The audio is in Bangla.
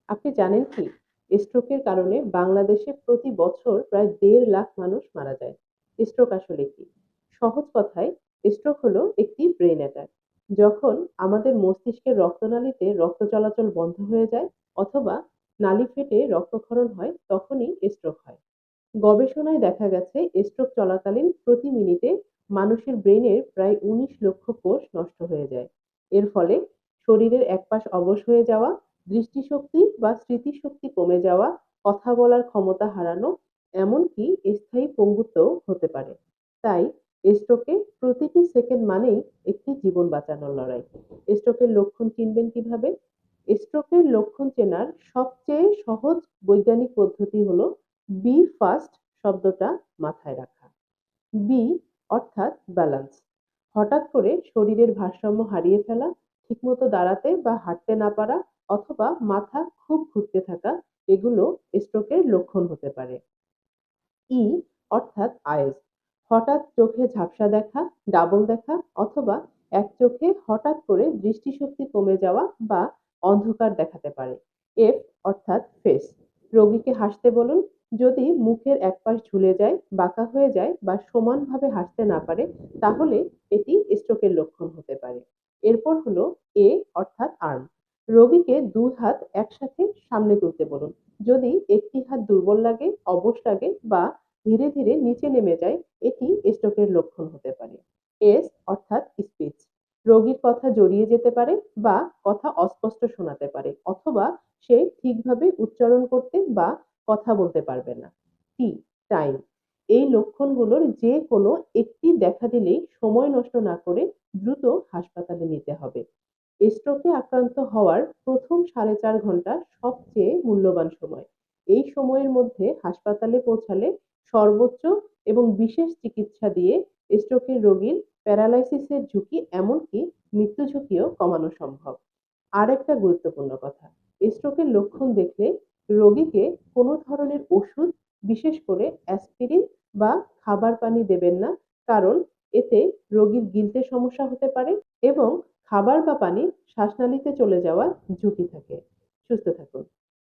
আপনি জানেন কি? স্ট্রোকের কারণে বাংলাদেশে প্রতি বছর প্রায় ১.৫ লাখ মানুষ মারা যায়। স্ট্রোক আসলে কি? সহজ কথায় স্ট্রোক হলো একটি ব্রেইন অ্যাটাক। যখন আমাদের মস্তিষ্কের রক্তনালীতে রক্ত চলাচল বন্ধ হয়ে যায় অথবা নালি ফেটে রক্তক্ষরণ হয় তখনই স্ট্রোক হয়। গবেষণায় দেখা গেছে স্ট্রোক চলাকালীন প্রতি মিনিটে মানুষের ব্রেনের প্রায় ১৯ লক্ষ কোষ নষ্ট হয়ে যায়। এর ফলে শরীরের একপাশ অবশ হয়ে যাওয়া, দৃষ্টিশক্তি বা স্মৃতিশক্তি কমে যাওয়া, কথা বলার ক্ষমতা হারানো, এমনকি স্থায়ী পঙ্গুত্বও হতে পারে। তাই স্ট্রোকে প্রতিটি সেকেন্ড মানেই একটি জীবন বাঁচানোর লড়াই। স্ট্রোকের লক্ষণ চিনবেন কিভাবে? স্ট্রোকের লক্ষণ চেনার সবচেয়ে সহজ বৈজ্ঞানিক পদ্ধতি হলো বি ফার্স্ট শব্দটা মাথায় রাখা। বি অর্থাৎ ব্যালেন্স। হঠাৎ করে শরীরের ভারসাম্য হারিয়ে ফেলা, ঠিকমতো দাঁড়াতে বা হাঁটতে না পারা অথবা মাথা খুব ঘুরতে থাকা, এগুলো স্ট্রোকের লক্ষণ হতে পারে। ই অর্থাৎ আইস। হঠাৎ চোখে ঝাপসা দেখা, ডাবল দেখা অথবা এক চোখে হঠাৎ করে দৃষ্টিশক্তি কমে যাওয়া বা অন্ধকার দেখাতে পারে। এফ অর্থাৎ ফেস। রোগীকে হাসতে বলুন। যদি মুখের একপাশ ঝুলে যায়, বাঁকা হয়ে যায় বা সমানভাবে হাসতে না পারে, তাহলে এটি স্ট্রোকের লক্ষণ হতে পারে। এরপর হলো এ অর্থাৎ আর্ম। রোগীকে ২ হাত একসাথে সামনে তুলতে বলুন। যদি একটি হাত দুর্বল লাগে, অবশ লাগে বা ধীরে ধীরে নিচে নেমে যায়, এটি স্ট্রোকের লক্ষণ হতে পারে। এস অর্থাৎ স্পিচ। রোগীর কথা জড়িয়ে যেতে পারে বা কথা অস্পষ্ট শোনাতে পারে অথবা সে ঠিকভাবে উচ্চারণ করতে বা কথা বলতে পারবে না। Tea time. এই লক্ষণগুলোর যে কোনো একটি দেখা দিলেই সময় নষ্ট না করে দ্রুত হাসপাতালে নিতে হবে। স্ট্রোকে আক্রান্ত হওয়ার প্রথম ৪.৫ ঘন্টা সবচেয়ে মূল্যবান সময়। এই সময়ের মধ্যে হাসপাতালে পৌঁছালে সর্বোচ্চ এবং বিশেষ চিকিৎসা দিয়ে স্ট্রোকের রোগীর প্যারালাইসিসের ঝুঁকি এমনকি মৃত্যু ঝুঁকিও কমানো সম্ভব। আরেকটা গুরুত্বপূর্ণ কথা, স্ট্রোকের লক্ষণ দেখলে রোগীকে কোনো ধরনের ওষুধ, বিশেষ করে অ্যাসপিরিন বা খাবার পানি দেবেন না। কারণ এতে রোগীর গিলতে সমস্যা হতে পারে এবং খাবার বা পানি শ্বাসনালীতে চলে যাওয়ার ঝুঁকি থাকে। সুস্থ থাকুন।